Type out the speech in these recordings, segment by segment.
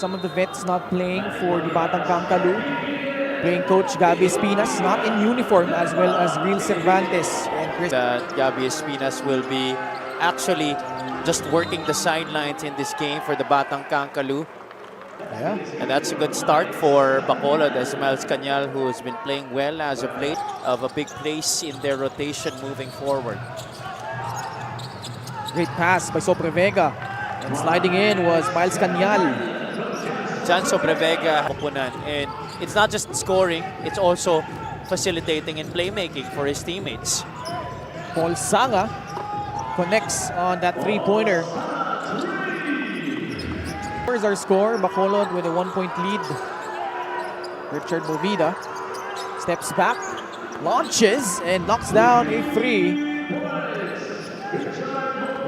some of the vets not playing for the Batang Kangkalu. Playing coach Gabby Espinas not in uniform, as well as Real Cervantes and Chris. That Gabby Espinas will be actually just working the sidelines in this game for the Batang Kangkalu. Yeah. And that's a good start for Bacolod, as Miles Cañal, who has been playing well as of late, of a big place in their rotation moving forward. Great pass by Sobrevega. And sliding in was Miles Cañal. Jan Sobrevega, Opunan. And it's not just scoring, it's also facilitating and playmaking for his teammates. Paul Sanga connects on that three-pointer. Here's our score. Bacolod with a 1-point lead. Richard Movida steps back, launches, and knocks down a three.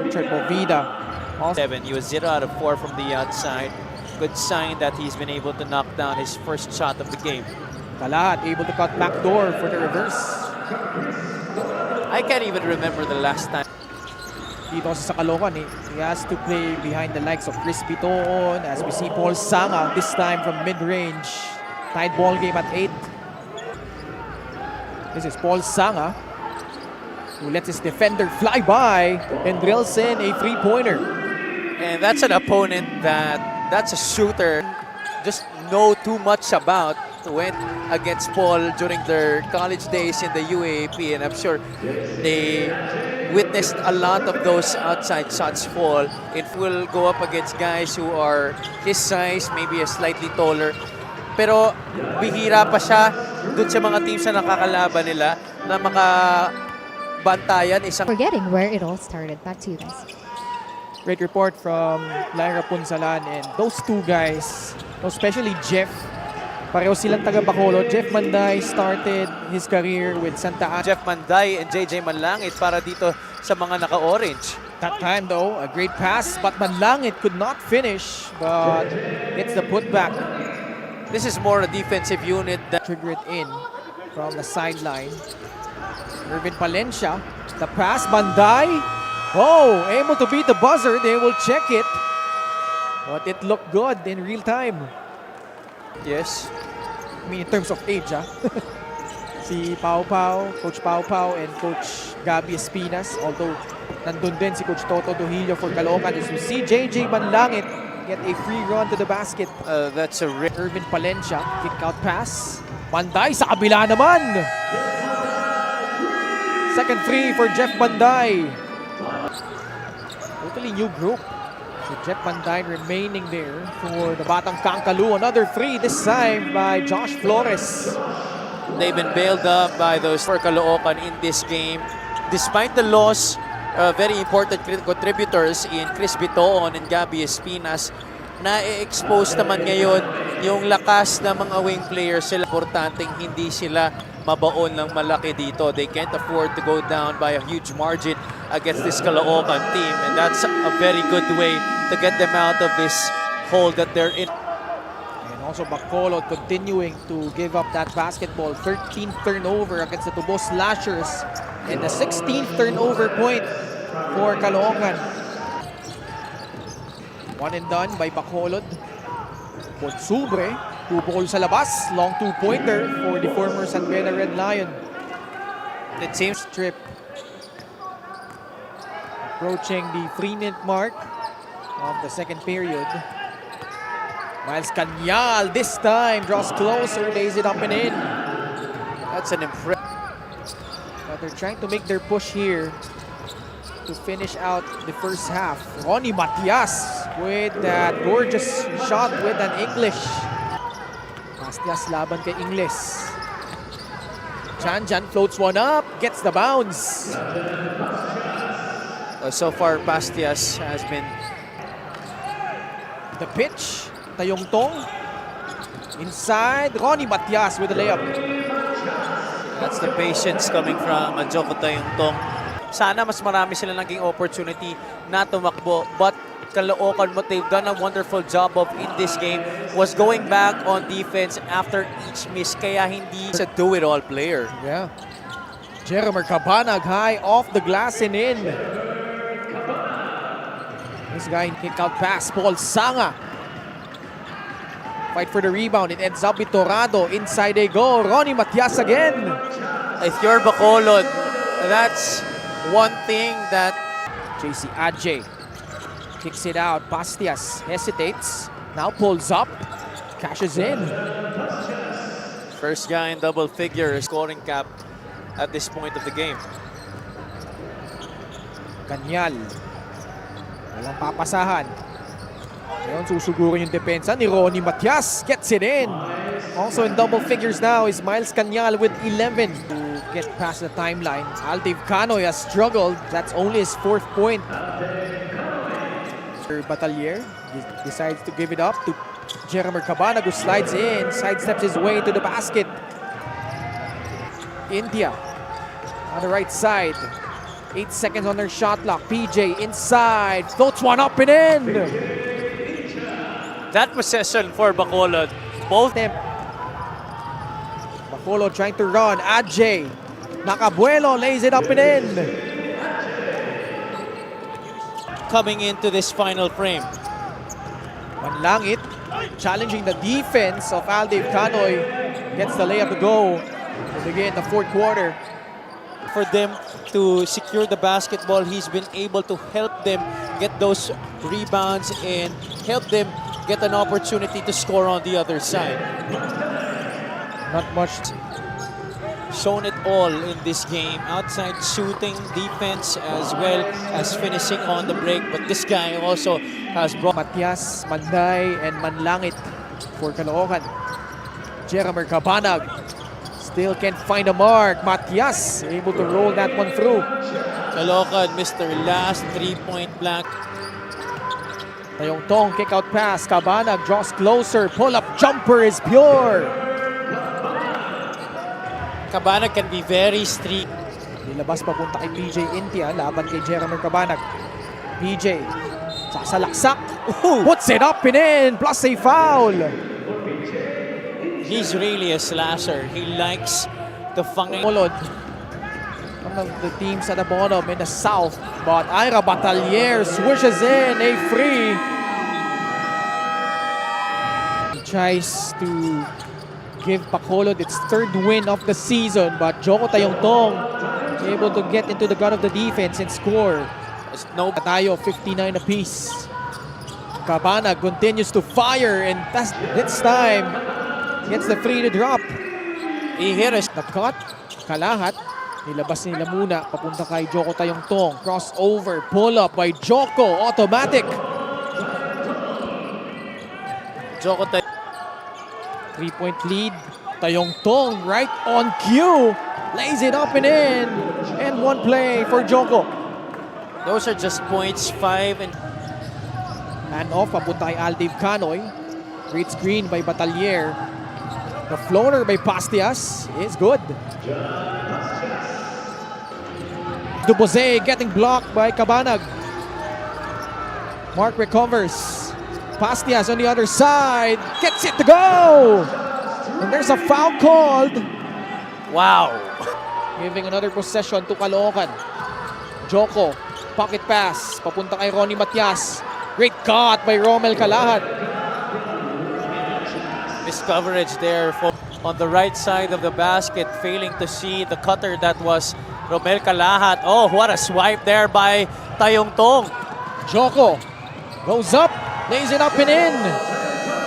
Richard Movida. 7. He was 0 out of 4 from the outside. Good sign that he's been able to knock down his first shot of the game. Kalat able to cut back door for the reverse. I can't even remember the last time. Dito sa Caloocan, he has to play behind the likes of Chris Bitoon, as we see Paul Sanga this time from mid-range. Tied ball game at 8. This is Paul Sanga, who lets his defender fly by and drills in a three-pointer. And that's an opponent that's a shooter just know too much about. Went against Paul during their college days in the UAAP, and I'm sure they witnessed a lot of those outside shots fall. It will go up against guys who are his size, maybe a slightly taller. Pero bihira pa siya dun sa mga teams na nakakalaban nila na makabantayan isang... Forgetting where it all started. Back to you guys. Great report from Lyra Punsalan, and those two guys, especially Jeff, pareho silang taga Bacolod. Jeff Manday started his career with Santa Ana. Jeff Manday and JJ Manlangit para dito sa mga naka-orange. That time though, a great pass, but Manlangit could not finish, but it's the putback. This is more a defensive unit that Trigger it in from the sideline. Irvin Palencia, the pass, Manday. Oh, able to beat the buzzer. They will check it, but it looked good in real time. yes. I mean, in terms of age, si Pau Pau, Coach Pau Pau, and Coach Gabby Espinas. Although, nandun din si Coach Toto Dohillo for Caloocan. As we see JJ Manlangit get a free run to the basket. That's a Irvin Palencia, kick out pass. Manday sa kabila naman. Second free for Jeff Manday. Totally new group. So Jeff Manday remaining there for the Batang Kangkalu. Another three, this time by Josh Flores. They've been bailed up by those for Caloocan in this game. Despite the loss, very important contributors in Chris Bitoon and Gabby Espinas, na-expose naman ngayon yung lakas ng mga wing players. Sila importanteng hindi sila mabaon ng malaki dito. They can't afford to go down by a huge margin against this Caloocan team, and that's a very good way to get them out of this hole that they're in. And also Bacolod continuing to give up that basketball. 13th turnover against the Tubo Slashers, and the 16th turnover point for Caloocan. One and done by Bacolod. Bonsubre, two ball sa labas. Long two-pointer for the former San Beda Red Lion. It seems Strip. Approaching the 3-minute mark of the second period. Miles Cañal this time draws closer, lays it up and in. that's an impressive. But they're trying to make their push here to finish out the first half. Ronnie Matias with that gorgeous shot with an English. Matias laban kay Ingles. Jan floats one up, gets the bounce. So far, Pastias has been The pitch, Tayong Tong. Inside, Ronnie Matias with a layup. That's the patience coming from Joko Tayong-Tong. Sana mas marami sila naging opportunity na tumakbo. But Caloocan, what they've done a wonderful job of in this game was going back on defense after each miss. Kaya hindi sa do-it-all player. Yeah. Jeremy Cabanag high off the glass and in. This guy kick out pass, Paul Sanga. Fight for the rebound. It ends up with Torrado. Inside they go. Ronnie Matias again. If you're Bacolod, that's one thing that JC Adjei kicks it out. Pastias hesitates. Now pulls up. Cashes in. first guy in double figure scoring cap at this point of the game. Kanyal. Walang papasahan. Ngayon susugurin yung depensa ni Ronnie Matias. Gets it in. Also in double figures now is Miles Kanyal with 11 to get past the timeline. Altiv Canoy has struggled. That's only his 4th point. Batalier decides to give it up to Jeremer Cabanag, who slides in, sidesteps his way to the basket. India on the right side. 8 seconds on their shot clock. PJ inside, floats one up and in. That possession for Bacolod, both Them. Bacolod trying to run. Adjei. Nacabuelo lays it up and in. coming into this final frame. Manlangit challenging the defense of Altiv Canoy. Gets the layup to go to begin the 4th quarter. For them to secure the basketball, he's been able to help them get those rebounds and help them get an opportunity to score on the other side. Not much. Shown it all in this game. Outside shooting, defense, as well as finishing on the break. But this guy also has brought Matias, Manday, and Manlangit for Caloocan. Jeremer Cabanag still can't find a mark. Matias able to roll that one through. Caloocan, Mr. Last 3-point blank. Tayong Tong kick out pass. Cabanag draws closer. Pull up jumper is pure. Cabanag can be very streaky. Nilabas papunta kay PJ Intia. Laban kay Jeremer Cabanag. PJ sasalaksak. Puts it up and in. Plus a foul. He's really a slasher. He likes to find. Bacolod, one of the teams at the bottom in the south, but Ira Batalier swishes in a free. He tries to give Bacolod its 3rd win of the season, but Joko Tayongtong able to get into the gut of the defense and score. No, Tayo 59 apiece. Cabanag continues to fire, and this time gets the free to drop. he hit a The cut, Kalahat, nilabas nila muna, papunta kay Joko Tayongtong. Crossover, pull up by Joko, automatic. Joko 3-point lead, Tayongtong right on cue. Lays it up and in. And one play for Joko. Those are just points, 5 and Hand off, papunta kay Altiv Canoy. Great screen by Batalier. The floater by Pastias is good. Dubose getting blocked by Cabanag. Mark recovers. Pastias on the other side. Gets it to go! And there's a foul called. Wow. Giving another possession to Caloocan. Joko, pocket pass. Papunta kay Ronnie Matias. Great cut by Romel Kalahat. missed coverage there on the right side of the basket, failing to see the cutter that was Romel Kalahat. Oh, what a swipe there by Tayongtong. Joko goes up, lays it up and in.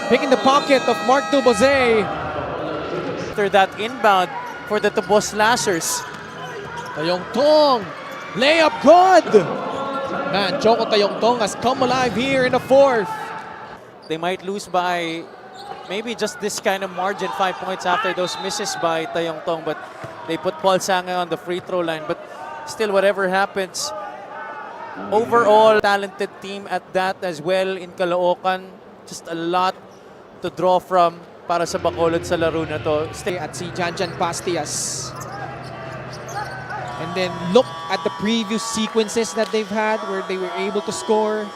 Picking the pocket of Mark Dubose. After that inbound for the Tubo Slashers. Tayongtong, layup good. Man, Joko Tayongtong has come alive here in the 4th. They might lose by maybe just this kind of margin, 5 points after those misses by Tayongtong, but they put Paul Sanga on the free throw line. But still, whatever happens, overall talented team at that as well in Caloocan. Just a lot to draw from para sa Bacolod sa laro na to. At si Janjan Pastias. And then look at the previous sequences that they've had where they were able to score.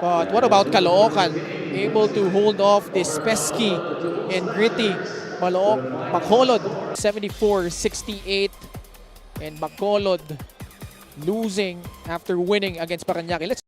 But what about Caloocan? Able to hold off this pesky and gritty Bacolod. 74-68. And Bacolod losing after winning against Parañaque. Let's